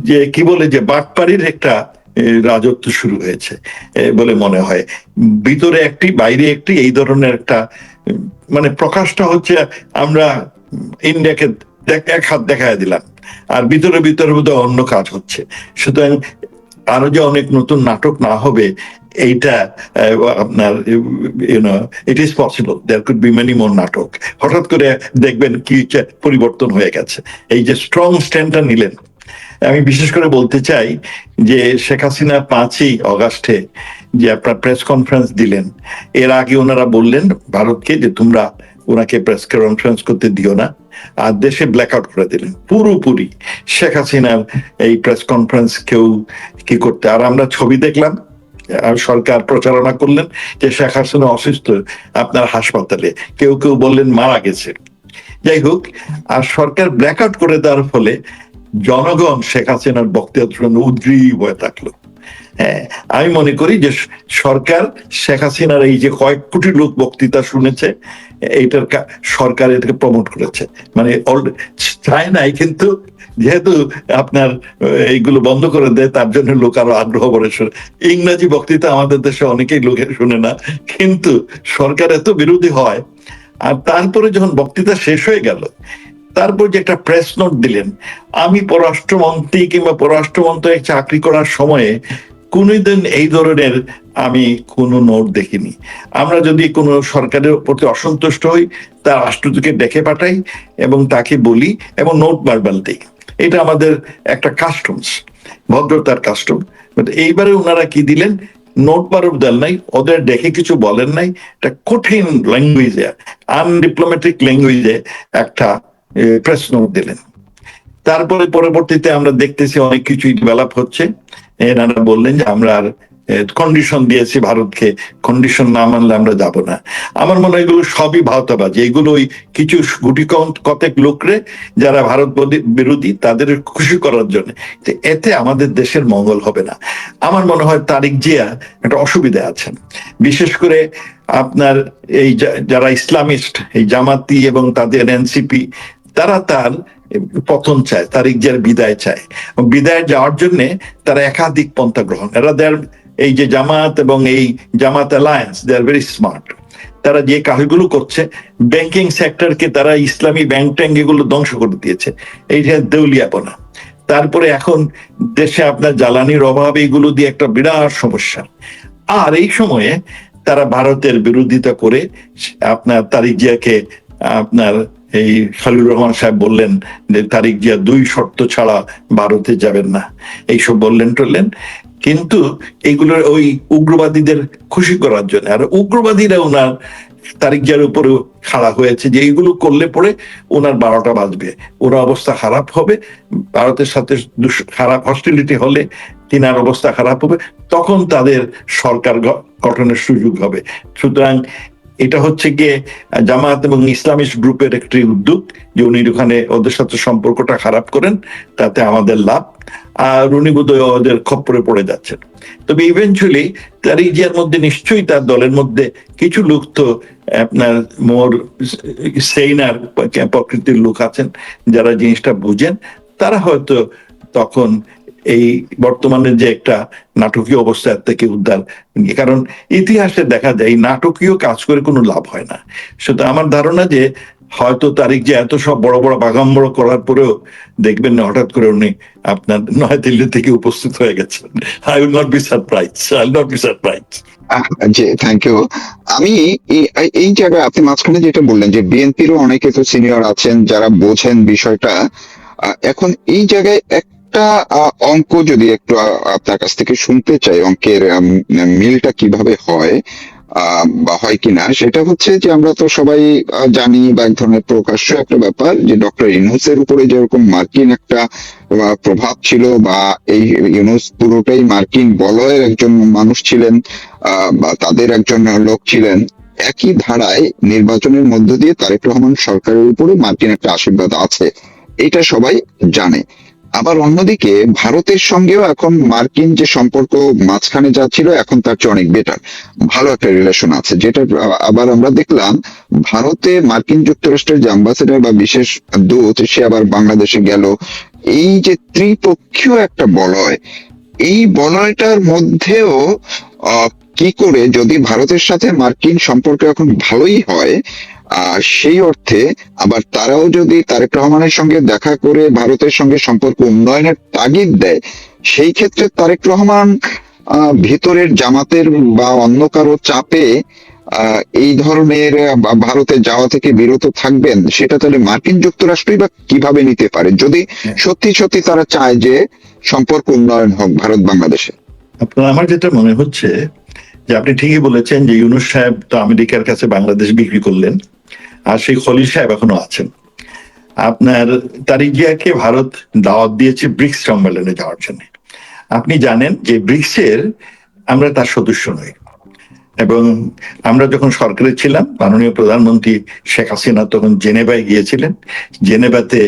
যে কি বলে যে বাটপাড়ির একটা রাজত্ব শুরু হয়েছে বলে মনে হয়। ভিতরে একটি বাইরে একটি এই ধরনের একটা মানে প্রকাশটা হচ্ছে আমরা ইন্ডিয়াকে এক হাত দেখায় দিলাম, আর ভিতরে ভিতরে বোধহয় অন্য কাজ হচ্ছে। সুতরাং আরো যে অনেক নতুন নাটক না হবে এইটা আপনার it is possible, there could be many more নাটক। হঠাৎ করে দেখবেন কি পরিবর্তন হয়ে গেছে। এই যে স্ট্রং স্ট্যান্ডটা নিলেন, আমি বিশেষ করে বলতে চাই যে শেখ হাসিনা 5ই অগাস্টে যে আপনার প্রেস কনফারেন্স দিলেন, এর আগে ওনারা বললেন ভারতকে যে তোমরা ওনাকে প্রেস কনফারেন্স করতে দিও না, আর দেশে ব্ল্যাক আউট করে দিলেন পুরোপুরি। শেখ হাসিনার এই প্রেস কনফারেন্স কেউ কি করতে, আর আমরা ছবি দেখলাম আর সরকার প্রচারণা করলেন যে শেখ হাসিনা অসুস্থ আপনার হাসপাতালে, কেউ কেউ বললেন মারা গেছে। যাই হোক, আর সরকার ব্ল্যাক আউট করে দেওয়ার ফলে জনগণ শেখ হাসিনার বক্তব্য উদ্গ্রীব হয়ে থাকলো। হ্যাঁ, আমি মনে করি যে সরকার শেখ হাসিনার এই যে কয়েক কোটি লোক বক্তৃতা শুনেছে, এইটার সরকার এটাকে প্রমোট করেছে, মানে চায় নাই, কিন্তু যেহেতু আপনার এইগুলো বন্ধ করে দেয় তার জন্য লোক আরো আগ্রহ করে শুনে। ইংরেজি বক্তৃতা আমাদের দেশে অনেকেই লোকের শুনে না, কিন্তু সরকার এত বিরোধী হয়। আর তারপরে যখন বক্তৃতা শেষ হয়ে গেল, তারপর যে একটা প্রেস নোট দিলেন, আমি পররাষ্ট্রমন্ত্রী কিংবা পররাষ্ট্র মন্ত্রণালয়ে চাকরি করার সময়ে কোনদিন এই ধরনের আমি কোনো নোট দেখিনি। আমরা যদি কোনো সরকারের প্রতি অসন্তুষ্ট হই, তার রাষ্ট্রদূতকে ডেকে পাঠাই এবং তাকে বলি এবং নোট বারবার দিই। এটা আমাদের একটা কাস্টমস, ভদ্রতার কাস্টম। এইবারে ওনারা কি দিলেন, নোট বারব দেন নাই, ওদের ডেকে কিছু বলেন নাই, একটা কঠিন ল্যাঙ্গুয়েজে, আনডিপ্লোম্যাটিক ল্যাঙ্গুয়েজে একটা প্রেস নোট দিলেন। তারপরে পরবর্তীতে আমরা দেখতেছি অনেক কিছুই ডেভেলপ হচ্ছে। এনারা বললেন যে আমরা আর কন্ডিশন দিয়েছি ভারতকে, কন্ডিশন না মানলে আমরা যাব না। আমার মনে হয় এগুলো সবই ভারতবাজি, এগুলো ওই কিছু গুটি কতেক লোকরে যারা ভারত বিরোধী তাদের খুশি করার জন্য। এতে আমাদের দেশের মঙ্গল হবে না। আমার মনে হয় তারেক জিয়া একটা অসুবিধা আছেন, বিশেষ করে আপনার এই যারা ইসলামিস্ট, এই জামাতি এবং তাদের এনসিপি, তারা তার পতন চায়, তারেক জিয়ার বিদায় চায়। বিদায় যাওয়ার জন্য তারা একাধিক পন্থা গ্রহণ, এরা এই যে জামাত এবং এই Jamaat alliance, they are very smart. তারা যে কাজগুলো করছে, ব্যাংকিং সেক্টরকে তারা ইসলামী ব্যাংক ট্যাঙ্ক এগুলো ধ্বংস করে দিয়েছে, এইটা দেউলিয়াপনা। তারপরে এখন দেশে আপনার জ্বালানির অভাব, এইগুলো দিয়ে একটা বিরাট সমস্যা। আর এই সময়ে তারা ভারতের বিরোধিতা করে আপনার তারেক জিয়াকে আপনার এই খালিলুর রহমান সাহেব বললেন যে তারেক জিয়া 2 শর্ত ছাড়া ভারতে যাবেন না, এইসব বললেন টললেন। কিন্তু এইগুলোর ওই উগ্রবাদীদের খুশি করার জন্য, আর উগ্রবাদীরা ওনার তারেক জিয়ার উপরে খাড়া হয়েছে যে এইগুলো করলে পরে ওনার 12টা বাজবে, ওনার অবস্থা খারাপ হবে, ভারতের সাথে খারাপ হস্টিলিটি হলে তিনার অবস্থা খারাপ হবে, তখন তাদের সরকার গঠনের সুযোগ হবে। সুতরাং এটা হচ্ছে গিয়ে জামাত এবং ইসলামিস্ট গ্রুপের একটি উদ্যোগ যে উনি ওখানে ওদের সাথে সম্পর্কটা খারাপ করেন, তাতে আমাদের লাভ, আর উনি বোধহয় ওদের খপ্পরে পড়ে যাচ্ছেন। তবে ইভেনচুয়ালি তারেক জিয়ার মধ্যে নিশ্চয়ই তার দলের মধ্যে কিছু লোক তো আপনার মোর সেইনার প্রকৃতির লোক আছেন, যারা জিনিসটা বুঝেন, তারা হয়তো তখন এই বর্তমানে যে একটা নাটকীয় অবস্থা থেকে উদ্ধার, কারণ ইতিহাসে দেখা যায় এই নাটকীয় কাজ করে কোনো লাভ হয় না। সুতরাং আমার ধারণা যে হয়তো তারিখ যে এত সব বড় বড় বাগাম্বর করার পরেও দেখবেন না হঠাৎ করে উনি আপনার নয়াদিল্লি থেকে উপস্থিত হয়ে গেছেন। I will not be surprise, I will not be surprise. জি, থ্যাংক ইউ। আমি এই জায়গায় আপনি মাঝখানে যেটা বললেন যে বিএনপিরও অনেকে তো সিনিয়র আছেন যারা বোঝেন বিষয়টা। এখন এই জায়গায় একটা অঙ্ক যদি একটু আপনার কাছ থেকে শুনতে চাই, অঙ্কের মিলটা কিভাবে হয় বা হয় কিনা, সেটা হচ্ছে যে আমরা তো সবাই জানি বা এক ধরনের প্রকাশ্য একটা ব্যাপার যে ডক্টর ইউনূসের উপরে যেরকম মার্কিন একটা প্রভাব ছিল, বা এই ইউনূস পুরোটাই মার্কিন বলয়ের একজন মানুষ ছিলেন বা তাদের একজন লোক ছিলেন, একই ধারায় নির্বাচনের মধ্য দিয়ে তারেক রহমান সরকারের উপরে মার্কিন একটা আশীর্বাদ আছে, এটা সবাই জানে। আবার অন্যদিকে ভারতের সঙ্গেও এখন মার্কিন যে সম্পর্ক মাঝখানে যা ছিল এখন তার চেয়ে অনেক বেটার, ভালো একটা রিলেশন আছে, যেটা আবার আমরা দেখলাম ভারতে মার্কিন যুক্তরাষ্ট্রের যে অ্যাম্বাসেডার বা বিশেষ দূত সে আবার বাংলাদেশে গেল, এই যে ত্রিপক্ষীয় একটা বলয়, এই বলয়টার মধ্যেও কি করে, যদি ভারতের সাথে মার্কিন সম্পর্ক এখন ভালোই হয়, সেই অর্থে আবার তারাও যদি তারেক রহমানের সঙ্গে দেখা করে ভারতের সঙ্গে সম্পর্ক উন্নয়নের তাগিদ দেয়, সেই ক্ষেত্রে তারেক রহমান ভিতরের জামাতের বা অন্য কারো চাপে এই ধরনের ভারতে যাওয়া থেকে বিরত থাকবেন, সেটা তাহলে মার্কিন যুক্তরাষ্ট্রই বা কিভাবে নিতে পারে, যদি সত্যি সত্যি তারা চায় যে সম্পর্ক উন্নয়ন হোক ভারত বাংলাদেশে? আপনার, আমার যেটা মনে হচ্ছে যে আপনি ঠিকই বলেছেন যে ইউনূস সাহেব তো আমেরিকার কাছে বাংলাদেশ বিক্রি করলেন, আর সেই খলিল সাহেব এখনো আছেন। আপনার তারিক জিয়াকে ভারত দাওয়াত দিয়েছে ব্রিক্স সম্মেলনে যাওয়ার জন্য। আপনি জানেন যে ব্রিক্সের আমরা তার সদস্য নই, এবং আমরা যখন সরকারে ছিলাম মাননীয় প্রধানমন্ত্রী শেখ হাসিনা তখন জেনেভায় গিয়েছিলেন। জেনেভাতে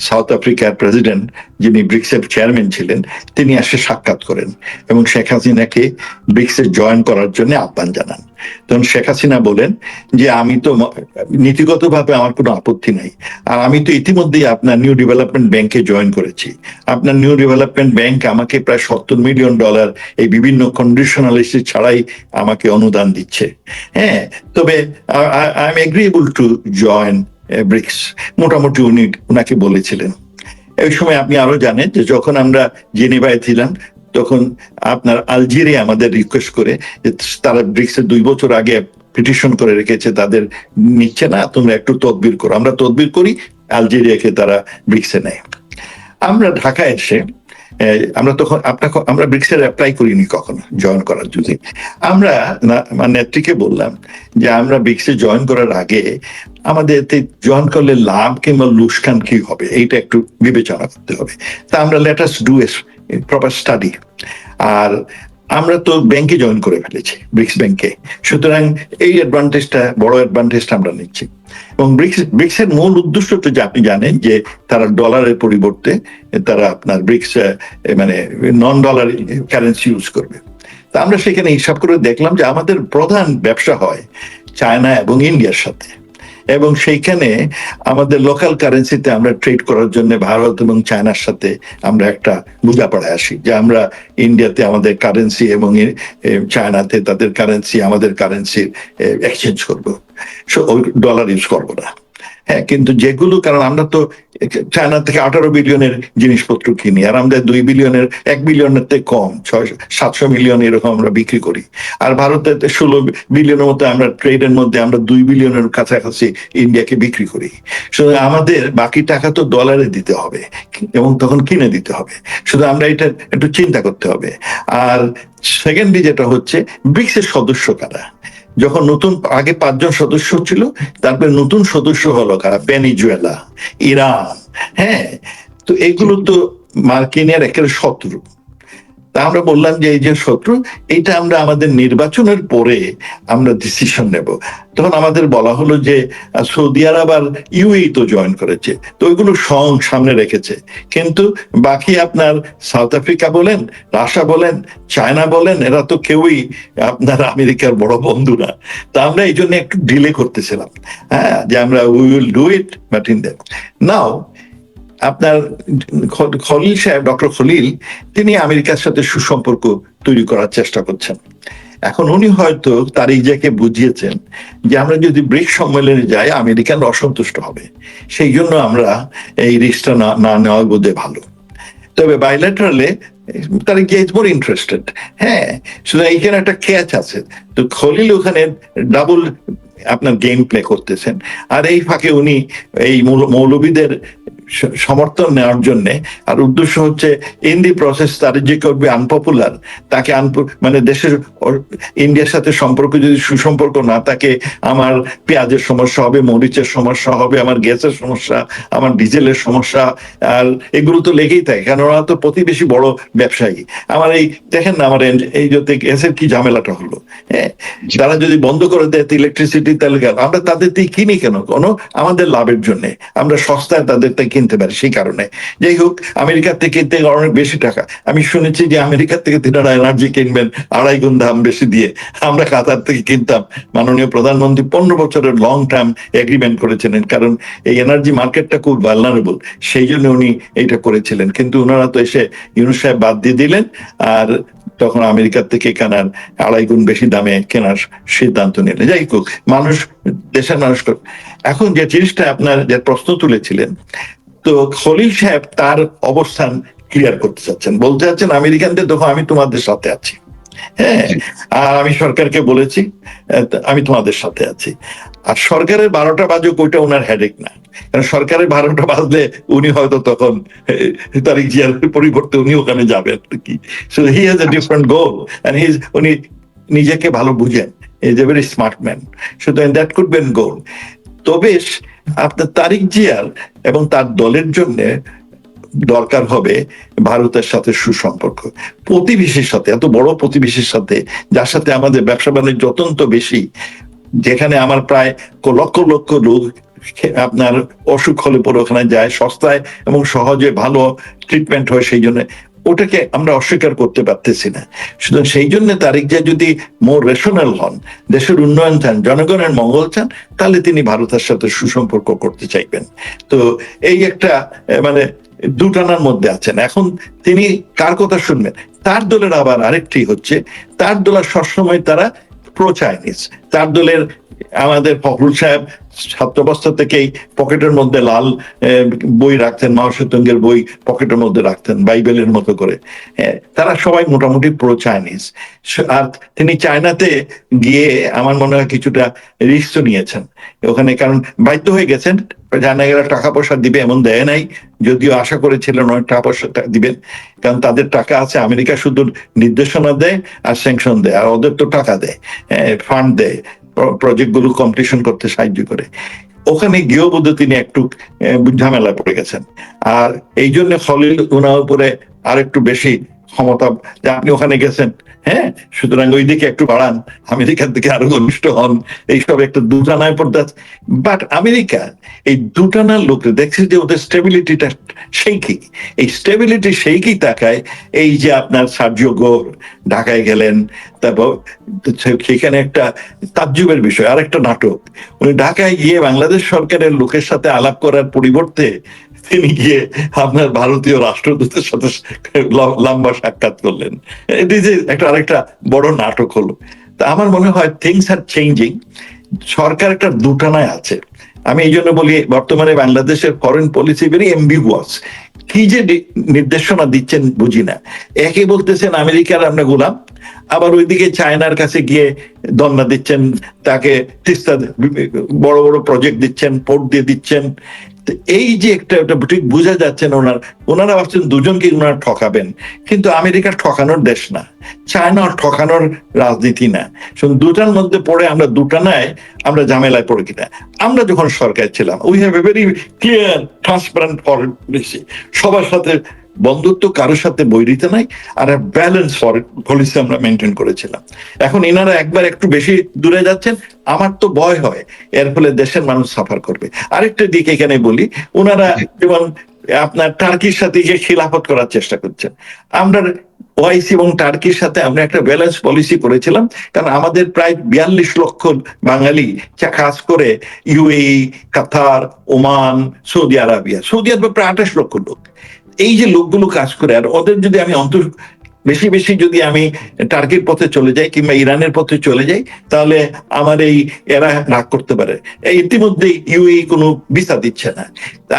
সাউথ আফ্রিকার প্রেসিডেন্ট, যিনি ব্রিক্সের চেয়ারম্যান ছিলেন, তিনি এসে সাক্ষাৎ করেন এবং শেখ হাসিনাকে ব্রিক্সে জয়েন করার জন্য আহ্বান জানান। তখন শেখ হাসিনা বলেন যে আমি তো নীতিগতভাবে আমার কোনো আপত্তি নাই, আর আমি তো ইতিমধ্যেই আপনার নিউ ডেভেলপমেন্ট ব্যাংকে জয়েন করেছি। আপনার নিউ ডেভেলপমেন্ট ব্যাংক আমাকে প্রায় $70 মিলিয়ন এই বিভিন্ন কন্ডিশনালিটি ছাড়াই আমাকে অনুদান দিচ্ছে। হ্যাঁ, তবে I am agreeable to join BRICS, মোটামুটি উনি ওনাকে বলেছিলেন। এই সময় আপনি আরো জানেন যে যখন আমরা জেনেভায় ছিলাম, তখন আপনার আলজেরিয়া আমাদের রিকোয়েস্ট করে যে তারা ব্রিক্সের 2 বছর আগে পিটিশন করে রেখেছে, তাদের নিচ্ছে না, তোমরা একটু তদবির করো। আমরা তদবির করি, আলজেরিয়াকে তারা ব্রিক্সে নেয়। আমরা ঢাকায় এসে আমরা তখন আমরা ব্রিক্সের অ্যাপ্লাই করিনি কখনো জয়েন করার জন্য। আমরা নেত্রীকে বললাম যে আমরা ব্রিক্সে জয়েন করার আগে আমাদের জয়েন করলে লাভ কিংবা লোকসান কি হবে এইটা একটু বিবেচনা করতে হবে। তা আমরা let us do a proper study. আর আমরা তো ব্যাংকে জয়েন করে ফেলেছি, ব্রিক্স ব্যাংকে, সুতরাং এই অ্যাডভান্টেজটা, বড় অ্যাডভান্টেজটা আমরা নিচ্ছি। এবং ব্রিক্সের মূল উদ্দেশ্য তো যে আপনি জানেন যে তারা ডলারের পরিবর্তে তারা আপনার ব্রিক্স মানে নন ডলার কারেন্সি ইউজ করবে। তা আমরা সেখানে হিসাব করে দেখলাম যে আমাদের প্রধান ব্যবসা হয় চায়না এবং ইন্ডিয়ার সাথে, এবং সেইখানে আমাদের লোকাল কারেন্সিতে আমরা ট্রেড করার জন্য ভারত এবং চায়নার সাথে আমরা একটা বোঝাপড়ায় আসি যে আমরা ইন্ডিয়াতে আমাদের কারেন্সি এবং চায়নাতে তাদের কারেন্সি, আমাদের কারেন্সি এক্সচেঞ্জ করবো, ডলার ইউজ করবো না। হ্যাঁ, কিন্তু যেগুলো, কারণ আমরা তো চায়না থেকে 18 বিলিয়নের জিনিসপত্র কিনি, আর আমাদের 2 বিলিয়নের, 1 বিলিয়নের থেকে কম, 700 মিলিয়ন এরকম আমরা বিক্রি করি। আর ভারতে 16 বিলিয়নের মতো আমরা ট্রেডের মধ্যে আমরা 2 বিলিয়নের কাছাকাছি ইন্ডিয়াকে বিক্রি করি। শুধু আমাদের বাকি টাকা তো ডলারে দিতে হবে এবং তখন কিনে দিতে হবে। শুধু আমরা এটা একটু চিন্তা করতে হবে। আর সেকেন্ডলি যেটা হচ্ছে, ব্রিক্সের সদস্য কারা? যখন নতুন, আগে 5 জন সদস্য ছিল, তারপরে নতুন সদস্য হলো কারা? Venezuela, Iran. হ্যাঁ, তো এগুলো তো মার্কিনের একেবারে শত্রু। তা আমরা বললাম যে এই যে শত্রু, এইটা আমরা আমাদের নির্বাচনের পরে আমরা ডিসিশন নেব। তখন আমাদের বলা হলো যে সৌদি আরব আর ইউএই তো জয়েন করেছে, তো ওইগুলো সামনে রেখেছে, কিন্তু বাকি আপনার সাউথ আফ্রিকা বলেন, রাশিয়া বলেন, চায়না বলেন, এরা তো কেউই আপনার আমেরিকার বড় বন্ধু না। তা আমরা এই জন্য একটু ডিলে করতেছিলাম, হ্যাঁ, যে আমরা we will do it but in that নাও। আপনার খলিল সাহেব, ডক্টর খলিল, তিনি আমেরিকার সাথে সুসম্পর্ক তৈরি করার চেষ্টা করছেন। এখন উনি হয়তো তারিক জিয়াকে বুঝিয়েছেন যে আমরা যদি ব্রিক্স সম্মেলনে যাই আমেরিকান অসন্তুষ্ট হবে, সেই জন্য আমরা এই রিস্কটা না নেওয়া বোধহয় ভালো। তবে বাইল্যাটারালে তারিক জিয়া ইজ মোর ইন্টারেস্টেড। হ্যাঁ, শুধু এইখানে একটা ক্যাচ আছে, তো খলিল ওখানে ডাবল আপনার গেম প্লে করতেছেন। আর এই ফাঁকে উনি এই মৌলবীদের সমর্থন নেওয়ার জন্য, আর উদ্দেশ্য হচ্ছে ইন দি প্রসেস তার যে করবে আনপপুলার, তাকে মানে দেশের ইন্ডিয়ার সাথে সম্পর্ক যদি সুসম্পর্ক না থাকে, আমার পেঁয়াজের সমস্যা হবে, মরিচের সমস্যা হবে, আমার গ্যাসের সমস্যা, আমার ডিজেলের সমস্যা, আর এগুলো তো লেগেই থাকে, কারণ ওরা তো প্রতিবেশী বড় ব্যবসায়ী। আমার এই দেখেন না, আমার এই যাতে গ্যাসের কি ঝামেলাটা হলো, হ্যাঁ, তারা যদি বন্ধ করে দেয় ইলেকট্রিসিটি তেল গেল, আমরা তাদের থেকে কিনি কেন? কোনো আমাদের লাভের জন্য, আমরা সস্তায় তাদের থেকে কিনতে পারি সেই কারণে। যাই হোক, আমেরিকার থেকে কিনতে অনেক বেশি টাকা। আমি শুনেছি যে আমেরিকার থেকে তিনারা এনার্জি কিনবেন 2.5 গুণ দাম বেশি দিয়ে। আমরা কাতার থেকে কিনতাম। মাননীয় প্রধানমন্ত্রী 15 বছরের লং টার্ম এগ্রিমেন্ট করেছিলেন, কারণ এই এনার্জি মার্কেটটা খুব ভালনারেবল, সেই জন্য উনি এইটা করেছিলেন। কিন্তু ওনারা তো এসে ইউনূস সাহেব বাদ দিয়ে দিলেন, আর তখন আমেরিকার থেকে কেনার 2.5 গুণ বেশি দামে কেনার সিদ্ধান্ত নিলেন। যাই হোক, মানুষ, দেশের মানুষ। এখন যে জিনিসটা আপনার যে প্রশ্ন তুলেছিলেন, তো খলিল সাহেব তার অবস্থান ক্লিয়ার করতে চাচ্ছেন, বলতে চাচ্ছেন আমেরিকানদের দেখো আমি তোমাদের সাথে আছি, হ্যাঁ, আর আমি সরকারকে বলেছি আমি তোমাদের সাথে আছি। আর সরকারের 12টা বাজুক ওইটা ওনার হেডেক না, কারণ সরকারের 12টা বাজলে উনি হয়তো তখন তারিক জিয়ার পরিবর্তে উনি ওখানে যাবেন কি। So he has a different goal, and উনি নিজেকে ভালো বুঝেন, is a very smart man, সুতরাং that could be an goal. তবে আপনার তারিক জিয়ার এবং তার দলের জন্য দরকার হবে ভারতের সাথে সুসম্পর্ক, প্রতিবেশীর সাথে, এত বড় প্রতিবেশীর সাথে, যার সাথে আমাদের ব্যবসা বাণিজ্য অত্যন্ত বেশি, যেখানে আমার প্রায় লক্ষ লক্ষ লোক আপনার অসুখ হলে পরে ওখানে যায়, সস্তায় এবং সহজে ভালো ট্রিটমেন্ট হয়, সেই জন্য ওটাকে আমরা অস্বীকার করতে পারতেছি না। সুতরাং সেই জন্য তারিক জিয়া যদি মোর রেশনাল হন, দেশের উন্নয়ন চান, জনগণের মঙ্গল চান, তাহলে তিনি ভারতের সাথে সুসম্পর্ক করতে চাইবেন। তো এই একটা মানে দুটানার মধ্যে আছেন। এখন তিনি কার কথা শুনবেন? তার দলের আবার আরেকটি হচ্ছে, তার দলের সবসময় তারা প্রো চাইনিজ। তার দলের আমাদের ফখরুল সাহেব ছাত্রাবস্থা থেকেই পকেটের মধ্যে লাল বই রাখতেন, মাও সেতুঙ্গের বই পকেটের মধ্যে রাখতেন বাইবেলের মতো করে। তারা সবাই মোটামুটি প্রো চাইনিজ। আর তিনি চায়নাতে গিয়ে আমার মনে হয় কিছুটা রিস্ক নিয়েছেন ওখানে, কারণ বাধ্য হয়ে গেছেন। চায়নারা টাকা পয়সা দিবে এমন দেয় নাই, যদিও আশা করেছিলেন অনেক টাকা পয়সা দিবেন, কারণ তাদের টাকা আছে। আমেরিকা শুধু নির্দেশনা দেয় আর স্যাংশন দেয়, আর ওদের তো টাকা দেয়, ফান্ড দেয়, প্রজেক্ট গুলো কম্পিটিশন করতে সাহায্য করে। ওখানে গিয়েও বোধহয় তিনি একটু ঝামেলায় পড়ে গেছেন, আর এই জন্য খলিল ওনার উপরে আর একটু বেশি ক্ষমতা, যে আপনি ওখানে গেছেন, হ্যাঁ, সুতরাং ওই দিকে একটু বাড়ান, আমেরিকার দিকে আরো ঘনিষ্ঠ হন, এইসব একটা দুটানায় পড়তে। বাট আমেরিকা এই দুটানার লোকরা দেখছে যে ওদের স্টেবিলিটিটা সেই কি, এই স্টেবিলিটি সেই কি তাকায়। এই যে আপনার সার্জিও গোর ঢাকায় গেলেন, তারপর সেখানে একটা তাজ্জুবের বিষয়, আর একটা নাটক, উনি ঢাকায় গিয়ে বাংলাদেশ সরকারের লোকের সাথে আলাপ করার পরিবর্তে তিনি গিয়ে আপনার ভারতীয় রাষ্ট্রদূতের সাথে লম্বা সাক্ষাৎ করলেন। এটি যে একটা আরেকটা বড় নাটক হলো। তা আমার মনে হয় থিংস আর চেঞ্জিং। সরকার একটা দুটানায় আছে। আমি এই জন্য বলি বর্তমানে বাংলাদেশের ফরেন পলিসি ভেরি এম্বিগুয়াস। কি যে নির্দেশনা দিচ্ছেন বুঝি না। একে বলতেছেন আমেরিকার আমরা গোলাম, আবার ওইদিকে চায়নার কাছে গিয়ে দন্না দিচ্ছেন, তাকে তিস্তা বড় বড় প্রজেক্ট দিচ্ছেন, পোর্ট দিয়ে দিচ্ছেন। এই যে একটা ঠিক বোঝা যাচ্ছে না, ওনারা ভাবছেন দুজনকে ওনারা ঠকাবেন, কিন্তু আমেরিকা ঠকানোর দেশ না, চায়না ররাজনীতি না। দুটার মধ্যে পড়ে আমরা দুটানায় আমরা ঝামেলায় পড়ে কিনা। আমরা যখন সরকার ছিলাম, we have a very clear transparent foreign policy, সবার সাথে বন্ধুত্ব, কারোর সাথে বৈরিতা নাই, আর ব্যালেন্স ফরেন পলিসি আমরা মেনটেন করেছিলাম। এখন এনারা একবার একটু বেশি দূরে যাচ্ছেন, আমার তো ভয় হয় এর ফলে দেশের মানুষ সাফার করবে। আরেকটা দিক এখানে বলি, ওনারা যেমন আপনার টার্কির সাথে গিয়ে খিলাফত করার চেষ্টা করছেন। আমরা ওআইসি এবং টার্কির সাথে আমরা একটা ব্যালেন্স পলিসি করেছিলাম, কারণ আমাদের প্রায় 42 লক্ষ বাঙালি যা কাজ করে ইউএই, কাতার, ওমান, সৌদি আরবিয়া প্রায় 28 লক্ষ লোক। এই যে লোকগুলো কাজ করে, আর ওদের যদি আমি বেশি বেশি যদি আমি টার্কির পথে চলে যাই কিংবা ইরানের পথে চলে যাই, তাহলে আমার এরা রাগ করতে পারে। ইতিমধ্যে ইউএই কোনো ভিসা দিচ্ছে না।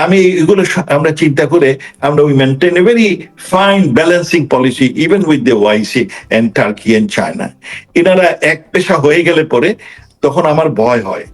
আমি এগুলো আমরা চিন্তা করে আমরা we maintain a very fine balancing policy even with the OIC and Turkey and China. এনারা এক পেশা হয়ে গেলে পরে তখন আমার ভয় হয়।